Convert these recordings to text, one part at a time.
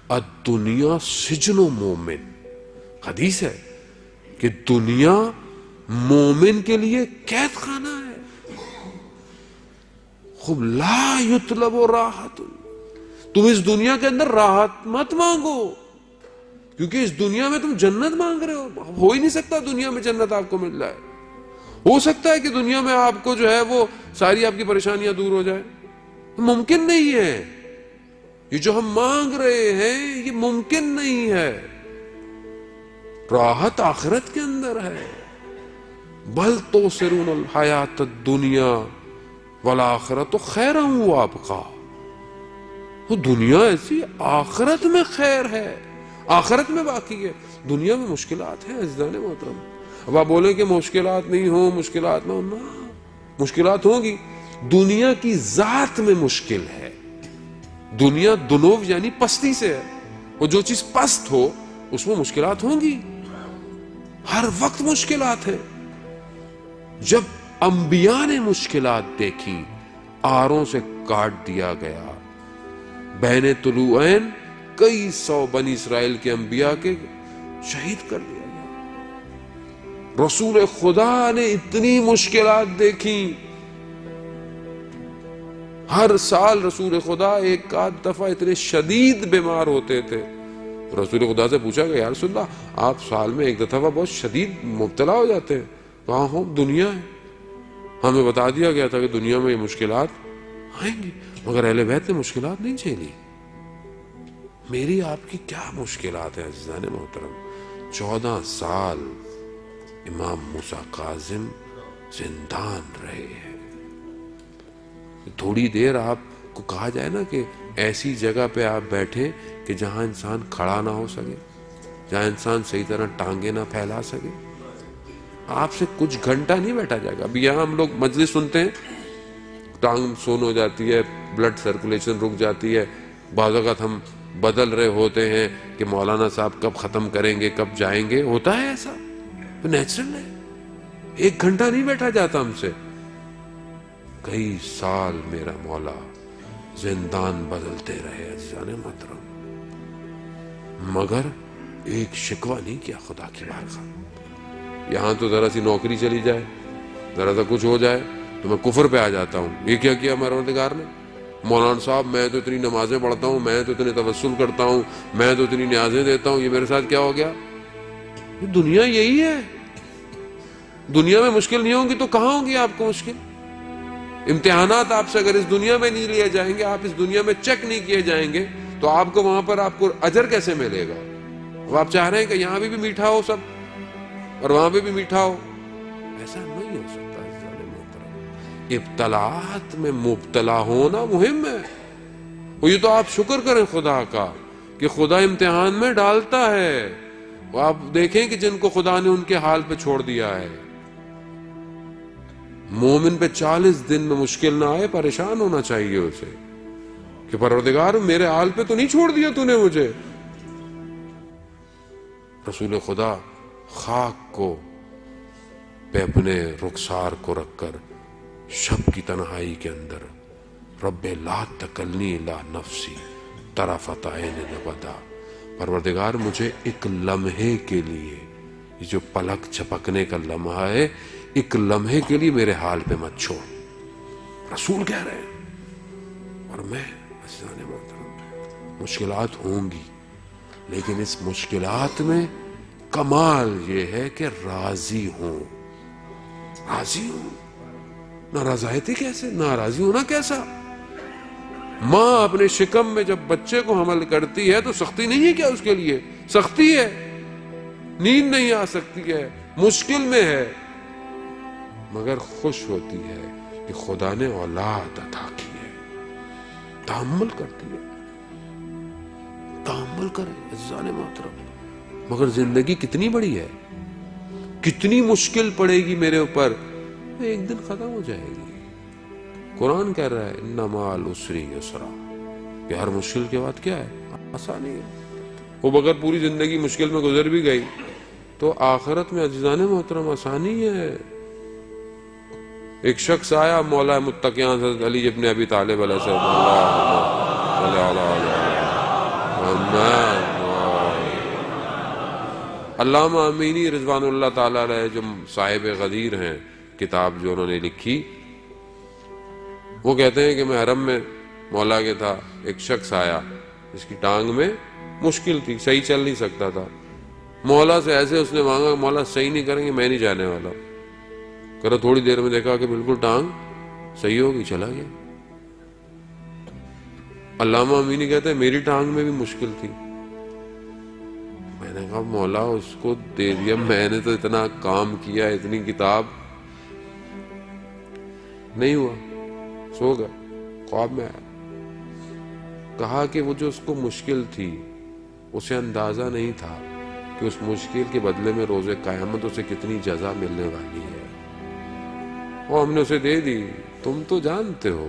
الدنیا سجن مومن، حدیث ہے کہ دنیا مومن کے لیے قید خانہ ہے. خوب لا یطلب راحت، تم اس دنیا کے اندر راحت مت مانگو، کیونکہ اس دنیا میں تم جنت مانگ رہے ہو ہی نہیں سکتا دنیا میں جنت آپ کو مل جائے. ہو سکتا ہے کہ دنیا میں آپ کو جو ہے وہ ساری آپ کی پریشانیاں دور ہو جائے، ممکن نہیں ہے. یہ جو ہم مانگ رہے ہیں یہ ممکن نہیں ہے. راحت آخرت کے اندر ہے. بل تؤثرون الحیات الدنیا والآخرۃ خیر وابقیٰ. وہ دنیا ایسی، آخرت میں خیر ہے، آخرت میں باقی ہے. دنیا میں مشکلات ہیں عزیزان محترم. اب آپ بولیں کہ مشکلات نہیں ہوں، مشکلات نہ ہوں، مشکلات ہوں گی. دنیا کی ذات میں مشکل ہے. دنیا دنو یعنی پستی سے ہے، اور جو چیز پست ہو اس میں مشکلات ہوں گی، ہر وقت مشکلات ہیں. جب انبیاء نے مشکلات دیکھی، آروں سے کاٹ دیا گیا، بین طلوعین کئی سو بنی اسرائیل کے انبیاء کے شہید کر دیا گیا. رسول خدا نے اتنی مشکلات دیکھی. ہر سال رسول خدا ایک آدھ دفعہ اتنے شدید بیمار ہوتے تھے. رسول خدا سے پوچھا کہ یا رسول اللہ، آپ سال میں ایک دفعہ بہت شدید مبتلا ہو جاتے ہیں. کہاں ہو، دنیا ہے. ہمیں بتا دیا گیا تھا کہ دنیا میں یہ مشکلات آئیں گی، مگر اہل بیت نے مشکلات نہیں جھیلی. میری آپ کی کیا مشکلات ہیں عزیزان محترم. 14 سال امام موسیٰ کاظم زندان رہے ہیں. تھوڑی دیر آپ کو کہا جائے نا کہ ایسی جگہ پہ آپ بیٹھے کہ جہاں انسان کھڑا نہ ہو سکے، جہاں انسان صحیح طرح ٹانگیں نہ پھیلا سکے، آپ سے کچھ گھنٹہ نہیں بیٹھا جائے گا. ابھی یہاں ہم لوگ مجلس سنتے ہیں، ٹانگ سون ہو جاتی ہے، بلڈ سرکولیشن رک جاتی ہے. بعض اوقات ہم بدل رہے ہوتے ہیں کہ مولانا صاحب کب ختم کریں گے، کب جائیں گے. ہوتا ہے ایسا، نیچرل ہے. 1 گھنٹہ نہیں بیٹھا جاتا ہم سے. کئی سال میرا مولا زندان بدلتے رہے عزیزان محترم، مگر ایک شکوہ نہیں کیا خدا کی بارگاہ. یہاں تو ذرا سی نوکری چلی جائے، ذرا سا کچھ ہو جائے تو میں کفر پہ آ جاتا ہوں. یہ کیا کیا پروردگار نے؟ مولانا صاحب میں تو اتنی نمازیں پڑھتا ہوں، میں تو اتنے توسل کرتا ہوں، میں تو اتنی نیازیں دیتا ہوں، یہ میرے ساتھ کیا ہو گیا؟ یہ دنیا یہی ہے. دنیا میں مشکل نہیں ہوگی تو کہاں ہوگی آپ کو مشکل؟ امتحانات آپ سے اگر اس دنیا میں نہیں لیے جائیں گے، آپ اس دنیا میں چیک نہیں کیے جائیں گے، تو آپ کو وہاں پر آپ کو اجر کیسے ملے گا؟ وہ آپ چاہ رہے ہیں کہ یہاں بھی میٹھا ہو سب اور وہاں پہ بھی میٹھا ہو، ایسا نہیں ہو سکتا. ابتلاات میں مبتلا ہونا مہم ہے. وہ یہ تو آپ شکر کریں خدا کا کہ خدا امتحان میں ڈالتا ہے. وہ آپ دیکھیں کہ جن کو خدا نے ان کے حال پہ چھوڑ دیا ہے. مومن پہ 40 دن میں مشکل نہ آئے، پریشان ہونا چاہیے اسے کہ پروردگار میرے حال پہ تو نہیں چھوڑ دیا تو نے مجھے. رسول خدا خاک کو پہ اپنے رخسار کو رکھ کر شب کی تنہائی کے اندر، رب لا تکلنی الا نفسی طرفۃ عین ابدا، پروردگار مجھے ایک لمحے کے لیے، یہ جو پلک جھپکنے کا لمحہ ہے، ایک لمحے کے لیے میرے حال پہ مت چھوڑ. رسول کہہ رہے ہیں. اور میں عزیزان محترم، مشکلات ہوں گی، لیکن اس مشکلات میں کمال یہ ہے کہ راضی ہوں. راضی ہوں. ناراضی کیسے؟ ناراضی ہونا کیسا؟ ماں اپنے شکم میں جب بچے کو حمل کرتی ہے تو سختی نہیں ہے کیا؟ اس کے لیے سختی ہے، نیند نہیں آ سکتی ہے، مشکل میں ہے، مگر خوش ہوتی ہے کہ خدا نے اولاد عطا کی ہے. تحمل کرتی ہے. تحمل کرے عزیزان محترم. مگر زندگی کتنی بڑی ہے، کتنی مشکل پڑے گی میرے اوپر، ایک دن ختم ہو جائے گی. قرآن کہہ رہا ہے ان مع العسر یسرا، کہ ہر مشکل کے بعد کیا ہے؟ آسانی ہے. وہ اگر پوری زندگی مشکل میں گزر بھی گئی تو آخرت میں عزیزان محترم آسانی ہے. ایک شخص آیا مولا متقیان حضرت علی ابن ابی طالب علیہ السلام، علامہ امینی رضوان اللہ تعالیٰ علیہ جو صاحب غدیر ہیں، کتاب جو انہوں نے لکھی، وہ کہتے ہیں کہ میں حرم میں مولا کے تھا، ایک شخص آیا جس کی ٹانگ میں مشکل تھی، صحیح چل نہیں سکتا تھا. مولا سے ایسے اس نے مانگا کہ مولا صحیح نہیں کریں گے میں نہیں جانے والا. کرو تھوڑی دیر میں دیکھا کہ بالکل ٹانگ صحیح ہوگی، چلا گیا. علامہ امینی کہتے ہیں میری ٹانگ میں بھی مشکل تھی. میں نے کہا مولا اس کو دے دیا، میں نے تو اتنا کام کیا، اتنی کتاب، نہیں ہوا، سو گیا، خواب میں آیا. کہا کہ وہ جو اس کو مشکل تھی اسے اندازہ نہیں تھا کہ اس مشکل کے بدلے میں روز قیامت اسے کتنی جزا ملنے والی ہے. وہ ہم نے اسے دے دی، تم تو جانتے ہو.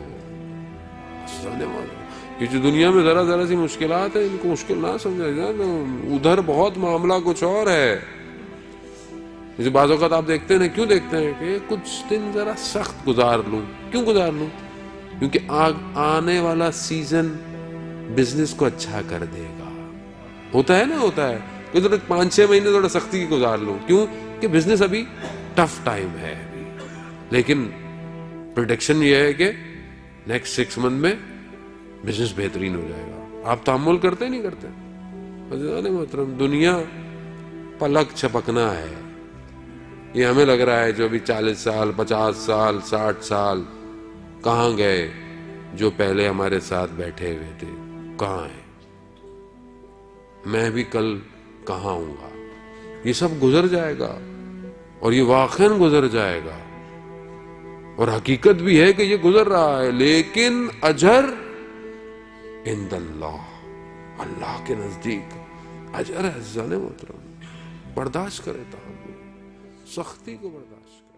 یہ جو دنیا میں ذرا ذرا سی مشکلات ہیں ان کو مشکل نہ سمجھا جائے، ادھر بہت معاملہ کچھ اور ہے. جیسے بعض اوقات آپ دیکھتے ہیں، کیوں دیکھتے ہیں کہ کچھ دن ذرا سخت گزار لوں. کیوں گزار لوں؟ کیونکہ آنے والا سیزن بزنس کو اچھا کر دے گا. ہوتا ہے نا، ہوتا ہے کہ 5-6 مہینے تھوڑا سختی کی گزار لوں. کیوں کہ بزنس ابھی ٹف ٹائم ہے ابھی. لیکن پریڈکشن یہ ہے کہ نیکسٹ 6 منتھ میں بزنس بہترین ہو جائے گا. آپ تعامل کرتے نہیں کرتے؟ عزیزان محترم، دنیا پلک چھپکنا ہے. یہ ہمیں لگ رہا ہے جو ابھی 40 سال 50 سال 60 سال کہاں گئے، جو پہلے ہمارے ساتھ بیٹھے ہوئے تھے کہاں ہیں، میں بھی کل کہاں ہوں گا. یہ سب گزر جائے گا اور یہ واقعاً گزر جائے گا، اور حقیقت بھی ہے کہ یہ گزر رہا ہے. لیکن اجر عند اللہ، اللہ کے نزدیک اجر ہے. عزیزان محترم، برداشت کرے، تحمل، سختی کو برداشت کرے.